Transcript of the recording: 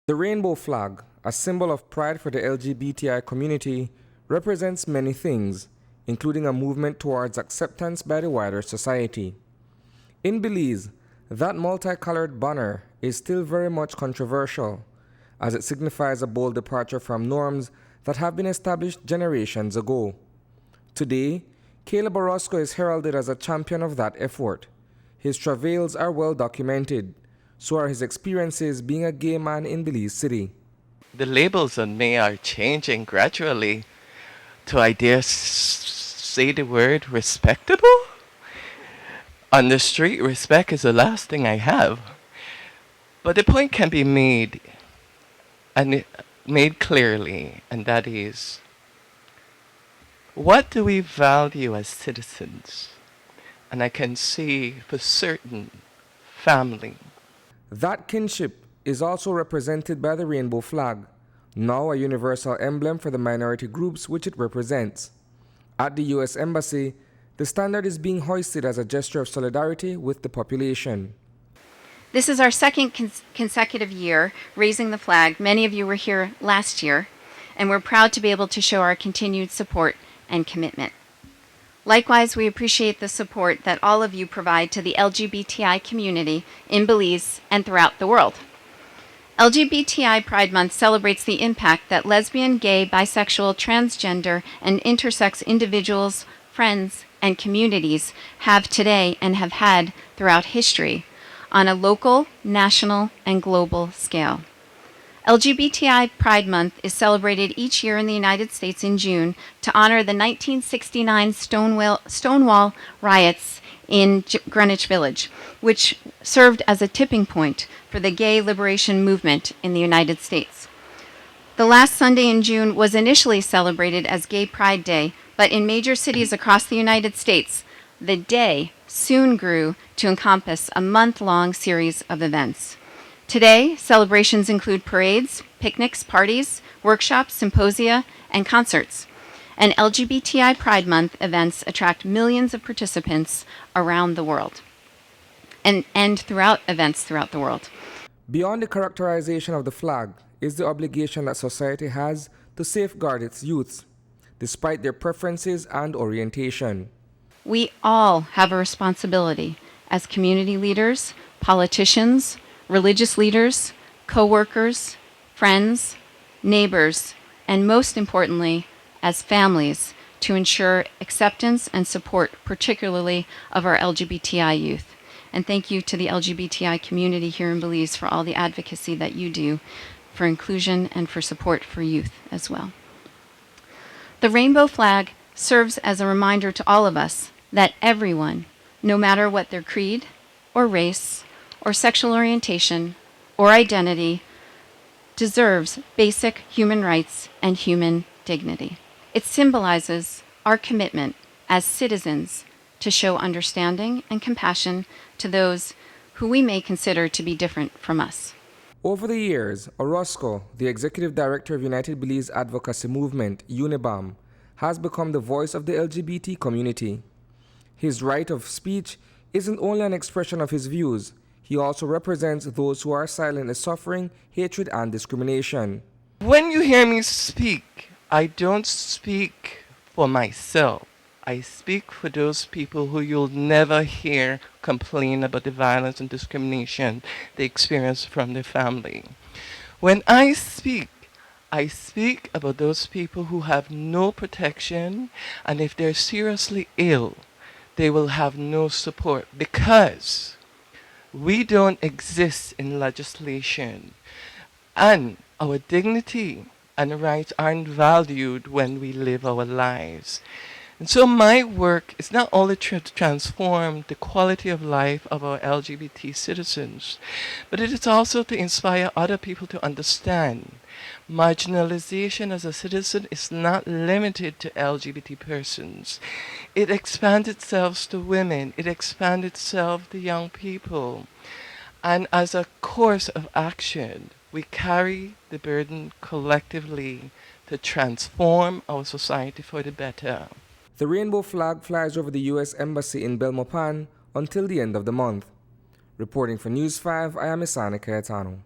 The rainbow flag, a symbol of pride for the LGBTI community, represents many things, including a movement towards acceptance by the wider society. In Belize, that multicolored banner is still very much controversial, as it signifies a bold departure from norms that have been established generations ago. Today, Caleb Orozco is heralded as a champion of that effort. His travails are well documented. So are his experiences being a gay man in Belize City. The labels on me are changing gradually to, I dare say the word, respectable. On the street, respect is the last thing I have. But the point can be made, and made clearly, and that is, what do we value as citizens? And I can see for certain family. That kinship is also represented by the rainbow flag, now a universal emblem for the minority groups which it represents. At the U.S. Embassy, the standard is being hoisted as a gesture of solidarity with the population. This is our second consecutive year raising the flag. Many of you were here last year, and we're proud to be able to show our continued support and commitment. Likewise, we appreciate the support that all of you provide to the LGBTI community in Belize and throughout the world. LGBTI Pride Month celebrates the impact that lesbian, gay, bisexual, transgender, and intersex individuals, friends, and communities have today and have had throughout history on a local, national, and global scale. LGBTI Pride Month is celebrated each year in the United States in June to honor the 1969 Stonewall riots in Greenwich Village, which served as a tipping point for the gay liberation movement in the United States. The last Sunday in June was initially celebrated as Gay Pride Day, but in major cities across the United States, the day soon grew to encompass a month-long series of events. Today, celebrations include parades, picnics, parties, workshops, symposia, and concerts. And LGBTI Pride Month events attract millions of participants around the world and throughout events throughout the world. Beyond the characterization of the flag is the obligation that society has to safeguard its youths, despite their preferences and orientation. We all have a responsibility as community leaders, politicians, religious leaders, co-workers, friends, neighbors, and most importantly, as families, to ensure acceptance and support, particularly of our LGBTI youth. And thank you to the LGBTI community here in Belize for all the advocacy that you do for inclusion and for support for youth as well. The rainbow flag serves as a reminder to all of us that everyone, no matter what their creed or race or sexual orientation or identity, deserves basic human rights and human dignity. It symbolizes our commitment as citizens to show understanding and compassion to those who we may consider to be different from us. Over the years, Orozco, the Executive Director of United Belize Advocacy Movement, UNIBAM, has become the voice of the LGBT community. His right of speech isn't only an expression of his views, he also represents those who are silently suffering hatred and discrimination. When you hear me speak, I don't speak for myself. I speak for those people who you'll never hear complain about the violence and discrimination they experience from their family. When I speak about those people who have no protection, and if they're seriously ill, they will have no support because we don't exist in legislation, and our dignity and rights aren't valued when we live our lives. And so my work is not only to transform the quality of life of our LGBT citizens, but it is also to inspire other people to understand marginalization as a citizen is not limited to LGBT persons. It expands itself to women. It expands itself to young people. And as a course of action, we carry the burden collectively to transform our society for the better. The rainbow flag flies over the U.S. Embassy in Belmopan until the end of the month. Reporting for News 5, I am Isani Cayetano.